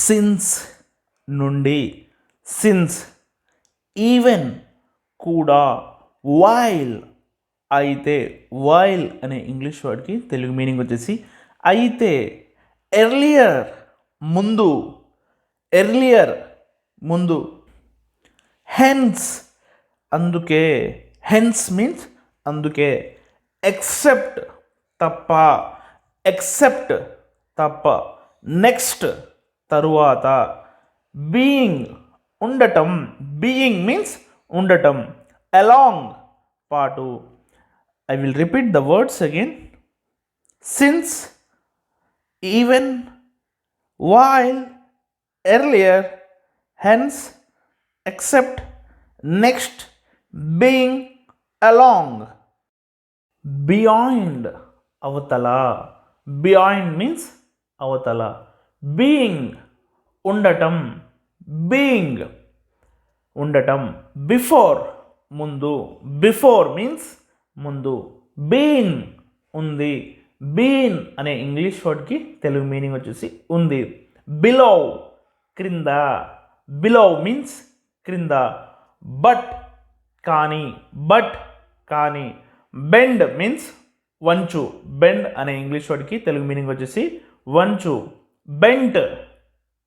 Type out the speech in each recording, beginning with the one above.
Since నుండి, since. Even కూడా, while అయితే, వైల్ అనే ఇంగ్లీష్ వర్డ్కి తెలుగు మీనింగ్ వచ్చేసి అయితే. ఎర్లియర్ ముందు, ఎర్లియర్ ముందు. హెన్స్ అందుకే, హెన్స్ మీన్స్ అందుకే. ఎక్సెప్ట్ తప్ప, ఎక్సెప్ట్ తప్ప. నెక్స్ట్ తరువాత. బీయింగ్ ఉండటం, బీయింగ్ మీన్స్ ఉండటం. అలాంగ్ పాటు. I will repeat the words again. Since, even, while, earlier, hence, except, next, being, along. Beyond అవతల, బియాండ్ మీన్స్ అవతల. బీయింగ్ ఉండటం, బీయింగ్ ఉండటం. బిఫోర్ ముందు, బిఫోర్ మీన్స్ ముందు. బీన్ ఉంది, బీన్ అనే ఇంగ్లీష్ వర్డ్కి తెలుగు మీనింగ్ వచ్చేసి ఉంది. బిలో క్రింద, బిలో మీన్స్ క్రింద. బట్ కానీ, బట్ కానీ. బెండ్ మీన్స్ వంచు, బెండ్ అనే ఇంగ్లీష్ వర్డ్కి తెలుగు మీనింగ్ వచ్చేసి వంచు. బెంట్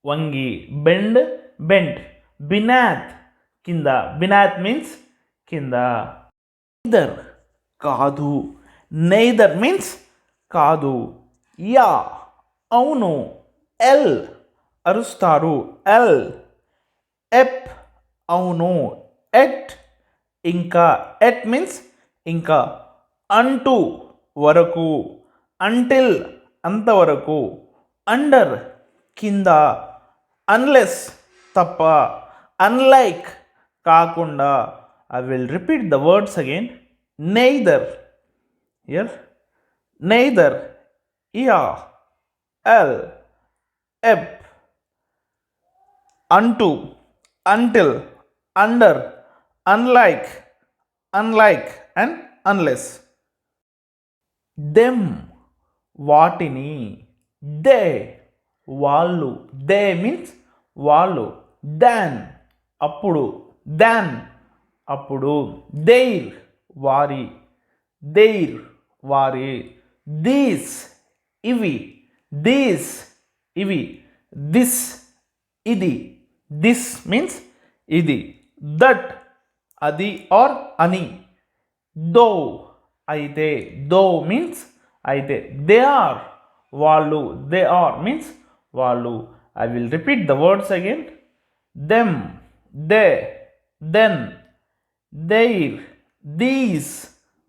వంగి, బెండ్ బెంట్. బినాత్ కింద, బినాత్ మీన్స్ కింద. నెయిదర్ కాదు, నెయిదర్ మీన్స్ కాదు. యా అవును. ఎల్ అరుస్తారు, ఎల్. ఎప్ అవును. ఎట్ ఇంకా, ఎట్ మీన్స్ ఇంకా. అంటూ వరకు, అంటిల్ అంతవరకు. అండర్ కింద. అన్లెస్ తప్ప, అన్లైక్ కాకుండా. I will repeat the words again. Neither here, neither, yeah, L, ఎప్, అంటూ, until, under, unlike, unlike and unless. Them వాటిని. దే వాళ్ళు, దే మీన్స్ వాళ్ళు. దాన్ అప్పుడు, దాన్ అప్పుడు. దేర్ వారి, దేర్ వారి. దీస్ ఇవి, దీస్ ఇవి. దిస్ ఇది, దిస్ మీన్స్ ఇది. దట్ అది ఆర్ అని. దో అయితే, దో మీన్స్ అయితే. దే ఆర్ వాళ్ళు, దే ఆర్ మీన్స్ వాళ్ళు. I will repeat the words again. Them, they, then, there, these,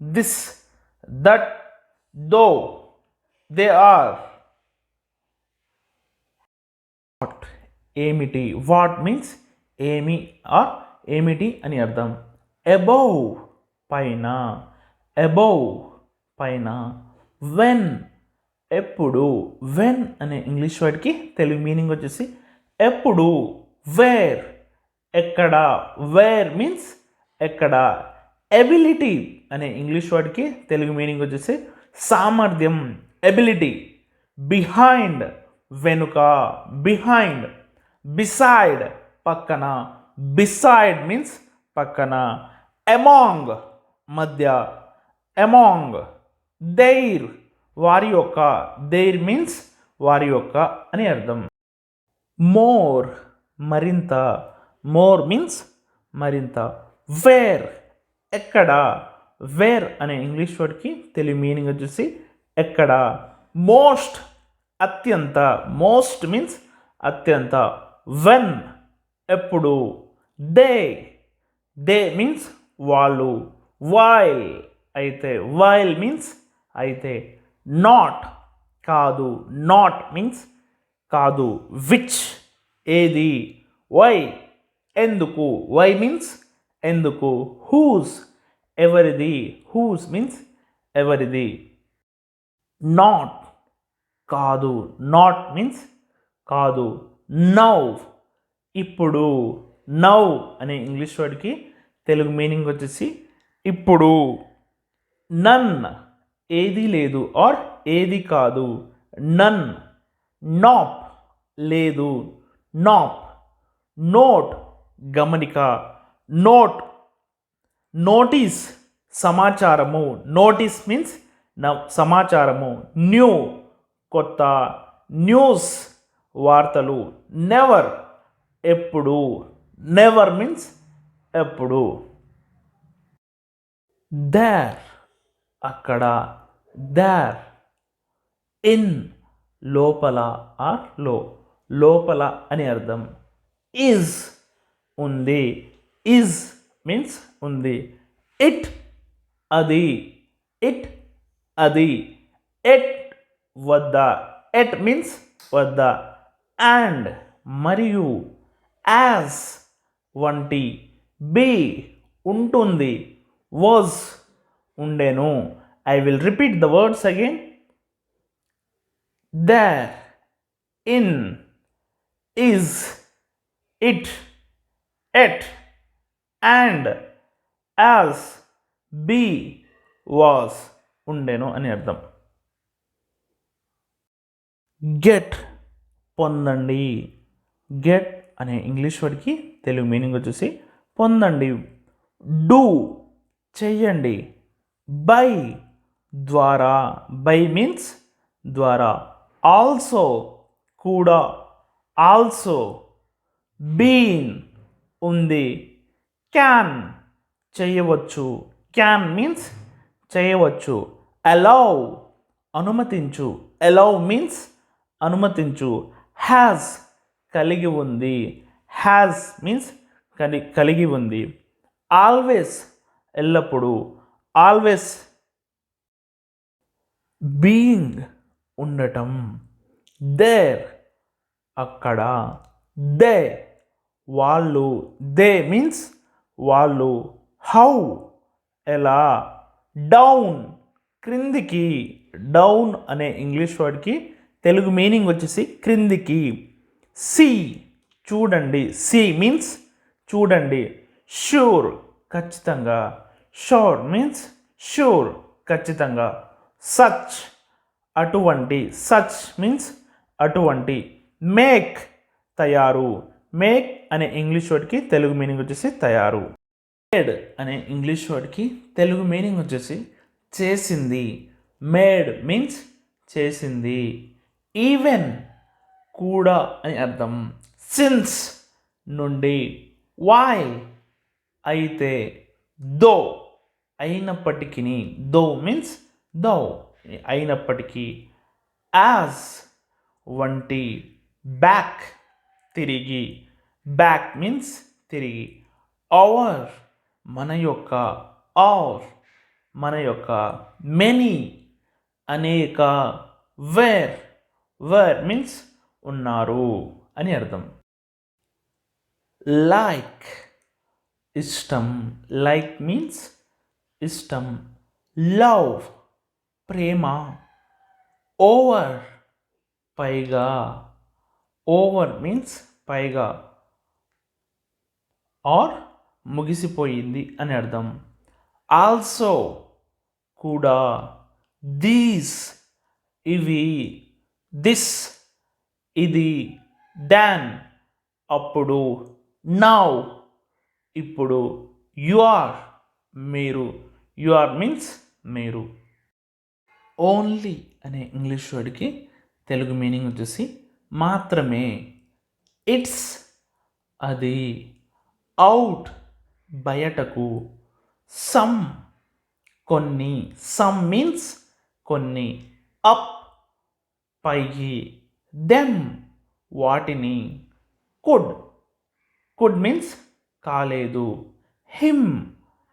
this, that, though, they are. What ఏమిటి, వాట్ మీన్స్ ఏమి or ఏమిటి అని అర్థం. అబౌవ్ పైన, అబౌవ్ పైన. వెన్ ఎప్పుడు, వెన్ అనే ఇంగ్లీష్ వర్డ్కి తెలుగు మీనింగ్ వచ్చేసి ఎప్పుడు. వేర్ ఎక్కడ, వేర్ మీన్స్ ఎక్కడ. ఎబిలిటీ అనే ఇంగ్లీష్ వర్డ్కి తెలుగు మీనింగ్ వచ్చేసి సామర్థ్యం, ఎబిలిటీ. బిహైండ్ వెనుక, బిహైండ్. బిసైడ్ పక్కన, బిసైడ్ మీన్స్ పక్కన. అమాంగ్ మధ్య, అమాంగ్. దేర్ వారి యొక్క, దేర్ మీన్స్ వారి యొక్క అని అర్థం. మోర్ మరింత, మోర్ మీన్స్ మరింత. వేర్ ఎక్కడ, వేర్ అనే ఇంగ్లీష్ వర్డ్కి తెలుగు మీనింగ్ వచ్చేసి ఎక్కడ. మోస్ట్ అత్యంత, మోస్ట్ మీన్స్ అత్యంత. వెన్ ఎప్పుడు. దే, దే మీన్స్ వాళ్ళు. వైల్ అయితే, వైల్ మీన్స్ అయితే. నాట్ కాదు, నాట్ మీన్స్ కాదు. విచ్ ఏది. వై ఎందుకు, వై మీన్స్ ఎందుకు. హూస్ ఎవరిది, హూస్ మీన్స్ ఎవరిది. నాట్ కాదు, నాట్ మీన్స్ కాదు. నౌ ఇప్పుడు, నౌ అనే ఇంగ్లీష్ వర్డ్కి తెలుగు మీనింగ్ వచ్చేసి ఇప్పుడు. నన్ ఏది లేదు ఆర్ ఏది కాదు. నన్. నాప్ లేదు, నాప్, నోట్ గమనిక, నోట్ నోటీస్ సమాచారము, నోటీస్ మీన్స్ సమాచారము, న్యూ కొత్త, న్యూస్ వార్తలు, నెవర్ ఎప్పుడు, నెవర్ మీన్స్ ఎప్పుడు, దేర్ అక్కడ, దేర్, ఇన్ లోపల ఆర్ లోపల అని అర్థం, ఈజ్ ఉంది, ఈజ్ మీన్స్ ఉంది, ఇట్ అది, ఇట్ అది, ఎట్ వద్ద, ఎట్ మీన్స్ వద్ద, అండ్ మరియు, యాజ్ వంటి, బీ ఉంటుంది, వాజ్ ఉండెను. I will repeat the words again. There, in, is, it, at, and, as, be, was ఉండెను అని అర్థం. గెట్ పొందండి. గెట్ అనే ఇంగ్లీష్ వర్డ్కి తెలుగు మీనింగ్ వచ్చేసి పొందండి. డూ చెయ్యండి. బై ద్వారా, బై మీన్స్ ద్వారా, ఆల్సో కూడా, ఆల్సో, బీన్ ఉంది, క్యాన్ చేయవచ్చు, క్యాన్ మీన్స్ చేయవచ్చు, అలౌ అనుమతించు, అలౌ మీన్స్ అనుమతించు, హ్యాజ్ కలిగి ఉంది, హ్యాజ్ మీన్స్ కలిగి ఉంది, ఆల్వేస్ ఎల్లప్పుడూ, ఆల్వేస్, బీయింగ్ ఉండటం, దేర్ అక్కడ, దే వాళ్ళు, దే మీన్స్ వాళ్ళు, హౌ ఎలా, డౌన్ క్రిందికి, డౌన్ అనే ఇంగ్లీష్ వర్డ్కి తెలుగు మీనింగ్ వచ్చేసి క్రిందికి, సీ చూడండి, సీ మీన్స్ చూడండి, షూర్ ఖచ్చితంగా, షూర్ మీన్స్ షూర్ ఖచ్చితంగా, సచ్ అటువంటి, సచ్ మీన్స్ అటువంటి, మేక్ తయారు, మేక్ అనే ఇంగ్లీష్ వర్డ్కి తెలుగు మీనింగ్ వచ్చేసి తయారు. మేడ్ అనే ఇంగ్లీష్ వర్డ్కి తెలుగు మీనింగ్ వచ్చేసి చేసింది, మేడ్ మీన్స్ చేసింది, ఈవెన్ కూడా అని అర్థం, సిన్స్ నుండి, వైల్ అయితే, దో అయినప్పటికీ, దో మీన్స్ దో అయినప్పటికీ, యాజ్ వంటి, బ్యాక్ తిరిగి, బ్యాక్ మీన్స్ తిరిగి, అవర్ మన యొక్క, ఆర్ మన యొక్క, మెనీ అనేక, వేర్ వేర్ మీన్స్ ఉన్నారు అని అర్థం. లైక్ ఇష్టం, లైక్ మీన్స్ ఇష్టం, లవ్ ప్రేమ, ఓవర్ పైగా, ఓవర్ మీన్స్ పైగా, ఆర్ ముగిసిపోయింది అని అర్థం, ఆల్సో కూడా, దీస్ ఇవి, దిస్ ఇది, దాన్ అప్పుడు, నౌ ఇప్పుడు, యు ఆర్ మీరు, యు ఆర్ మీన్స్ మీరు. ఓన్లీ అనే ఇంగ్లీష్ వర్డ్కి తెలుగు మీనింగ్ వచ్చేసి మాత్రమే, ఇట్స్ అది, అవుట్ బయటకు, సమ్ కొన్ని, సమ్ మీన్స్ కొన్ని, అప్ పైకి, దెమ్ వాటిని, కుడ్ మీన్స్ కాలేదు, హిమ్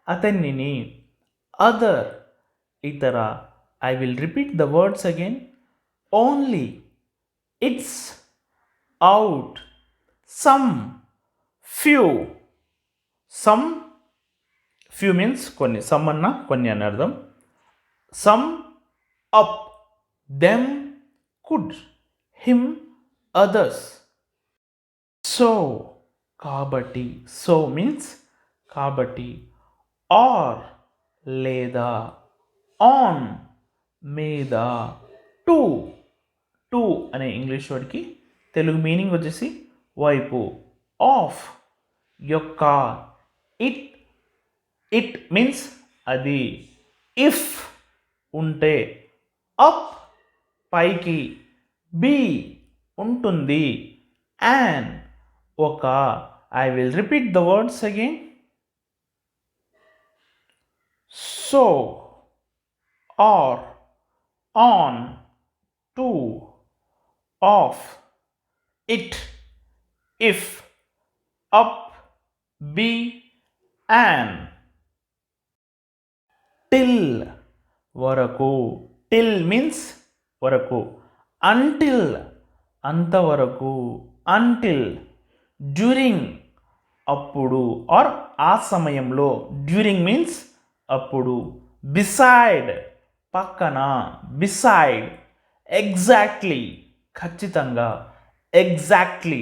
అతనిని, అదర్ ఇతర. I will repeat the words again. Only, it's, out, some, few, some few means కొన్ని, సమ్ అన్న కొన్ని అని అర్థం, some, up, them, could, him, others. So కాబట్టి, సో మీన్స్ కాబట్టి, ఆర్ లేదా, ఆన్ మీద, టు అనే ఇంగ్లీష్ వర్డ్కి తెలుగు మీనింగ్ వచ్చేసి వైపు, ఆఫ్ యొక్క, ఇట్ ఇట్ మీన్స్ అది, ఇఫ్ ఉంటే, అప్ పైకి, బీ ఉంటుంది, యాన్ ఒక. I will repeat the words again. So, or, on, to, of, it, if, up, be, an. Till వరకు, టిల్ మీన్స్ వరకు, అంటిల్ అంతవరకు, అంటిల్. డ్యూరింగ్ అప్పుడు ఆర్ ఆ సమయంలో, డ్యూరింగ్ మీన్స్ అప్పుడు. బిసైడ్ పక్కన, బిసైడ్. ఎగ్జాక్ట్లీ ఖచ్చితంగా, ఎగ్జాక్ట్లీ.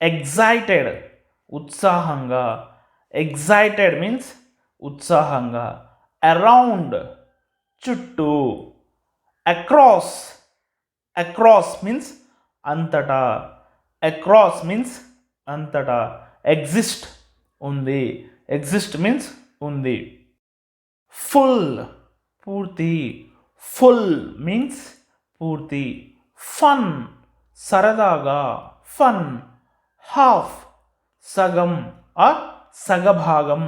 ఎగ్జైటెడ్ ఉత్సాహంగా, ఎగ్జైటెడ్ మీన్స్ ఉత్సాహంగా. అరౌండ్ చుట్టూ. అక్రాస్, అక్రాస్ మీన్స్ అంతటా, అక్రాస్ మీన్స్ అంతటా. ఎగ్జిస్ట్ ఉంది, ఎగ్జిస్ట్ మీన్స్ ఉంది. ఫుల్ పూర్తి, ఫుల్ మీన్స్ పూర్తి. ఫన్ సరదాగా, ఫన్. హాఫ్ సగం ఆర్ సగభాగం.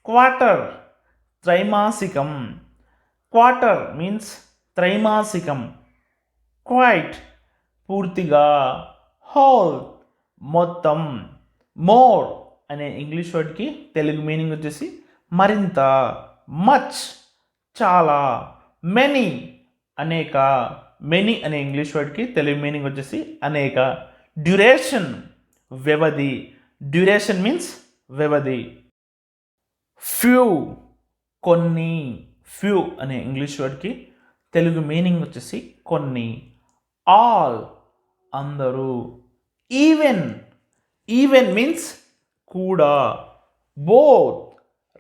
క్వార్టర్ త్రైమాసికం, క్వార్టర్ మీన్స్ త్రైమాసికం. క్వైట్ పూర్తిగా, హోల్ మొత్తం. మోర్ అనే ఇంగ్లీష్ వర్డ్కి తెలుగు మీనింగ్ వచ్చేసి మరింత, మచ్ చాలా. మెనీ అనేక, మెనీ అనే ఇంగ్లీష్ వర్డ్కి తెలుగు మీనింగ్ వచ్చేసి అనేక. డ్యూరేషన్ వ్యవధి, డ్యూరేషన్ మీన్స్ వ్యవధి. ఫ్యూ కొన్ని, ఫ్యూ అనే ఇంగ్లీష్ వర్డ్కి తెలుగు మీనింగ్ వచ్చేసి కొన్ని. ఆల్ అందరూ. ఈవెన్, ఈవెన్ మీన్స్ కూడా. బోత్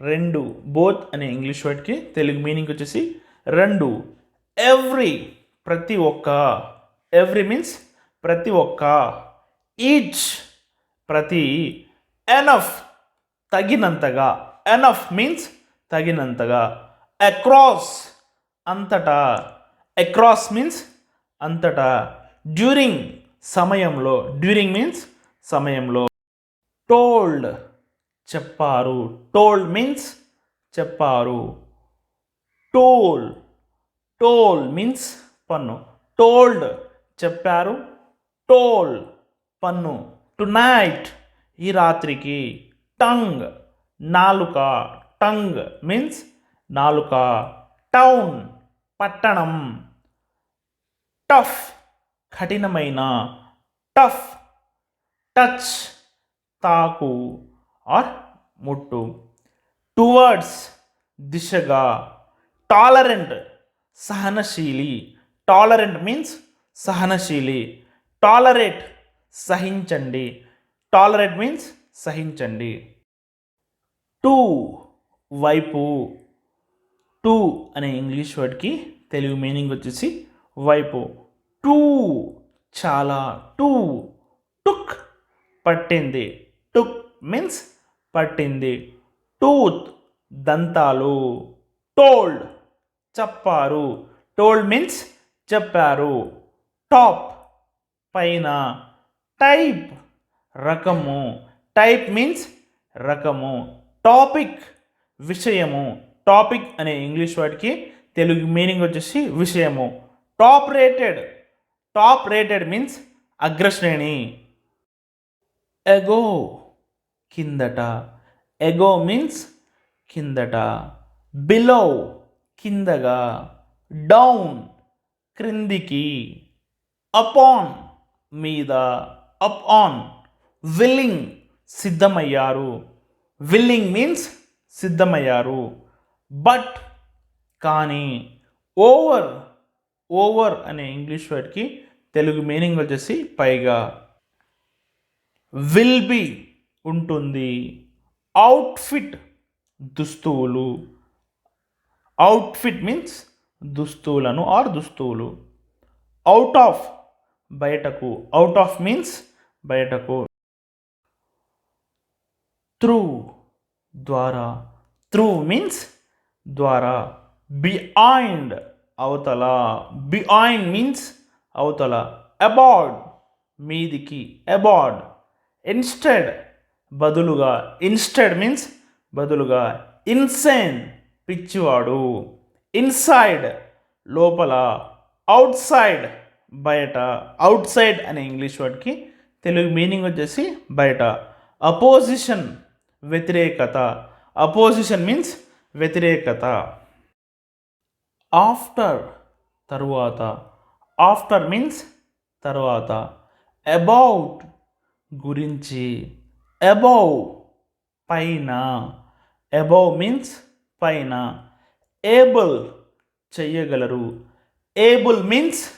రెండు, బోత్ అనే ఇంగ్లీష్ వర్డ్కి తెలుగు మీనింగ్ వచ్చేసి రెండు. ఎవ్రీ ప్రతి ఒక్క, ఎవ్రీ మీన్స్ ప్రతి ఒక్క. ఈచ్ ప్రతి. ఎనఫ్ తగినంతగా, ఎనఫ్ మీన్స్ తగినంతగా. అక్రాస్ అంతటా, అక్రాస్ మీన్స్ అంతటా. డ్యూరింగ్ సమయంలో, డ్యూరింగ్ మీన్స్ సమయంలో. టోల్డ్ చెప్పారు, టోల్డ్ మీన్స్ చెప్పారు. టోల్, టోల్ మీన్స్ పన్ను. టోల్డ్ చెప్పారు, టోల్ పన్ను. టునైట్ ఈ రాత్రికి. టంగ్ నాలుక, టంగ్ మీన్స్ నాలుక. టౌన్ పట్టణం. టఫ్ కఠినమైన, టఫ్. టచ్ తాకు ఆర్ ముట్టు. టువర్డ్స్ దిశగా. టాలరెంట్ సహనశీలి, టాలరెంట్ మీన్స్ సహనశీలి. టాలరేట్ సహించండి, టాలరేట్ మీన్స్ సహించండి. టు వైపు, టు అనే ఇంగ్లీష్ వర్డ్కి తెలుగు మీనింగ్ వచ్చేసి వైపు. టూ చాలా, టూ. టుక్ పట్టింది, టుక్ మీన్స్ పట్టింది. టూత్ దంతాలు. టోల్డ్ చెప్పారు, టోల్డ్ మీన్స్ చెప్పారు. టాప్ పైన. టైప్ రకము, టైప్ మీన్స్ రకము. టాపిక్ విషయము, టాపిక్ అనే ఇంగ్లీష్ వర్డ్కి తెలుగు మీనింగ్ వచ్చేసి విషయము. Top rated, top rated means అగ్రశ్రేణి. ఎగో కిందట, ఎగో మీన్స్ కిందట. బిలో కిందగా. డౌన్ క్రిందికి. అపాన్ మీద, అప్ ఆన్. విల్లింగ్ సిద్ధమయ్యారు, విల్లింగ్ మీన్స్ సిద్ధమయ్యారు. బట్ కానీ. ఓవర్, ఓవర్ అనే ఇంగ్లీష్ వర్డ్కి తెలుగు మీనింగ్ వచ్చేసి పైగా. విల్ బి ఉంటుంది. అవుట్ఫిట్ దుస్తువులు, అవుట్ఫిట్ మీన్స్ దుస్తువులను ఆర్ దుస్తువులు. అవుట్ ఆఫ్ బయటకు, అవుట్ ఆఫ్ మీన్స్ బయటకు. త్రూ ద్వారా, త్రూ మీన్స్ ద్వారా. బిహైండ్ అవతల, బిహైండ్ మీన్స్ అవతల. అబార్డ్ మీదికి, అబార్డ్. ఇన్స్టెడ్ బదులుగా, ఇన్స్టెడ్ మీన్స్ బదులుగా. ఇన్సేన్ పిచ్చివాడు. ఇన్సైడ్ లోపల. అవుట్ సైడ్ బయట. అవుట్ సైడ్ అనే ఇంగ్లీష్ వర్డ్కి తెలుగు మీనింగ్ వచ్చేసి బయట. అపోజిషన్ వ్యతిరేకత. అపోజిషన్ మీన్స్ వ్యతిరేకత. ఆఫ్టర్ తరువాత. ఆఫ్టర్ మీన్స్ తరువాత. అబౌట్ గురించి. అబౌవ్ పైన. అబౌవ్ మీన్స్ పైన. ఏబుల్ చెయ్యగలరు. ఏబుల్ మీన్స్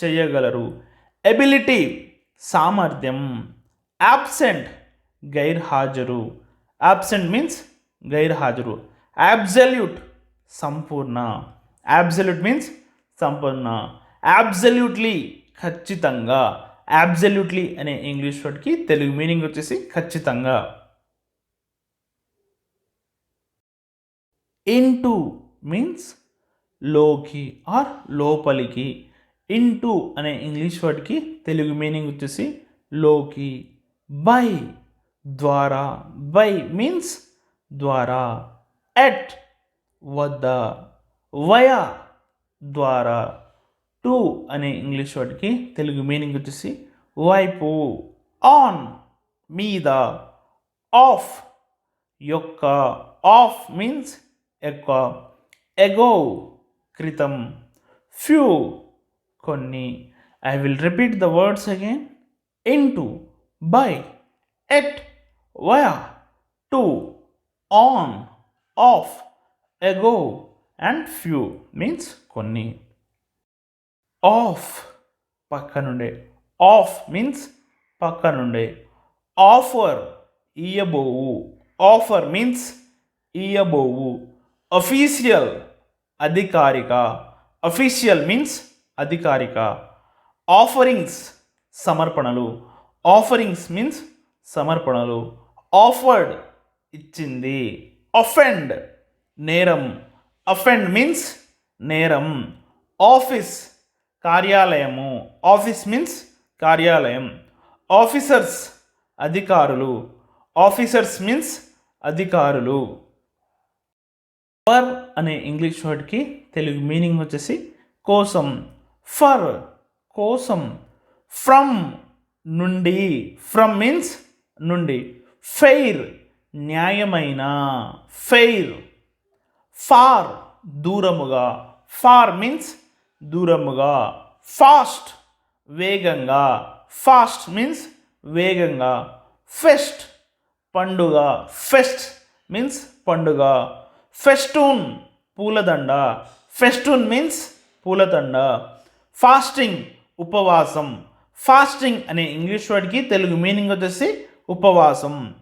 చెయ్యగలరు. ఎబిలిటీ సామర్థ్యం. యాబ్సెంట్ గైర్హాజరు. యాబ్సెంట్ మీన్స్ గైర్హాజరు. అబ్సల్యూట్ సంపూర్ణ. అబ్సల్యూట్ మీన్స్ సంపూర్ణ. అబ్సల్యూట్లీ ఖచ్చితంగా. అబ్సల్యూట్లీ అనే ఇంగ్లీష్ వర్డ్కి తెలుగు మీనింగ్ వచ్చేసి ఖచ్చితంగా. ఇంటూ మీన్స్ లోకి ఆర్ లోపలికి. ఇంటూ అనే ఇంగ్లీష్ వర్డ్కి తెలుగు మీనింగ్ వచ్చేసి లోకి. బై ద్వారా. బై మీన్స్ ద్వారా. ఎట్ వద్ద. వయా ద్వారా. టు అనే ఇంగ్లీష్ వర్డ్కి తెలుగు మీనింగ్ వచ్చేసి వైపు. ఆన్ మీద. ఆఫ్ యొక్క. ఆఫ్ మీన్స్ యొక్క. ఎగో క్రితం. ఫ్యూ కొన్ని. I will repeat the words again. Into, by, at, via, to, on, off, ago and few means కొన్ని. ఆఫ్ పక్క నుండే. ఆఫ్ మీన్స్ పక్క నుండే. ఆఫర్ ఇయ్యబోవు. ఆఫర్ మీన్స్ ఇయ్యబోవు. అఫీషియల్ అధికారిక. అఫీషియల్ మీన్స్ అధికారిక. ఆఫరింగ్స్ సమర్పణలు. ఆఫరింగ్స్ మీన్స్ సమర్పణలు. ఆఫర్డ్ ఇచ్చింది. అఫెండ్ నేరం. అఫెండ్ మీన్స్ నేరం. ఆఫీస్ కార్యాలయము. ఆఫీస్ మీన్స్ కార్యాలయం. ఆఫీసర్స్ అధికారులు. ఆఫీసర్స్ మీన్స్ అధికారులు. ఫర్ అనే ఇంగ్లీష్ వర్డ్కి తెలుగు మీనింగ్ వచ్చేసి కోసం. ఫర్ కోసం. ఫ్రమ్ నుండి. ఫ్రమ్ మీన్స్ నుండి. ఫెయిర్ న్యాయమైన. ఫెయిర్. ఫార్ దూరముగా. ఫార్ మీన్స్ దూరముగా. ఫాస్ట్ వేగంగా. ఫాస్ట్ మీన్స్ వేగంగా. ఫెస్ట్ పండుగ. ఫెస్ట్ మీన్స్ పండుగ. ఫెస్టూన్ పూలదండ. ఫెస్టూన్ మీన్స్ పూలదండ. ఫాస్టింగ్ ఉపవాసం. ఫాస్టింగ్ అనే ఇంగ్లీష్ వర్డ్కి తెలుగు మీనింగ్ వచ్చేసి ఉపవాసం.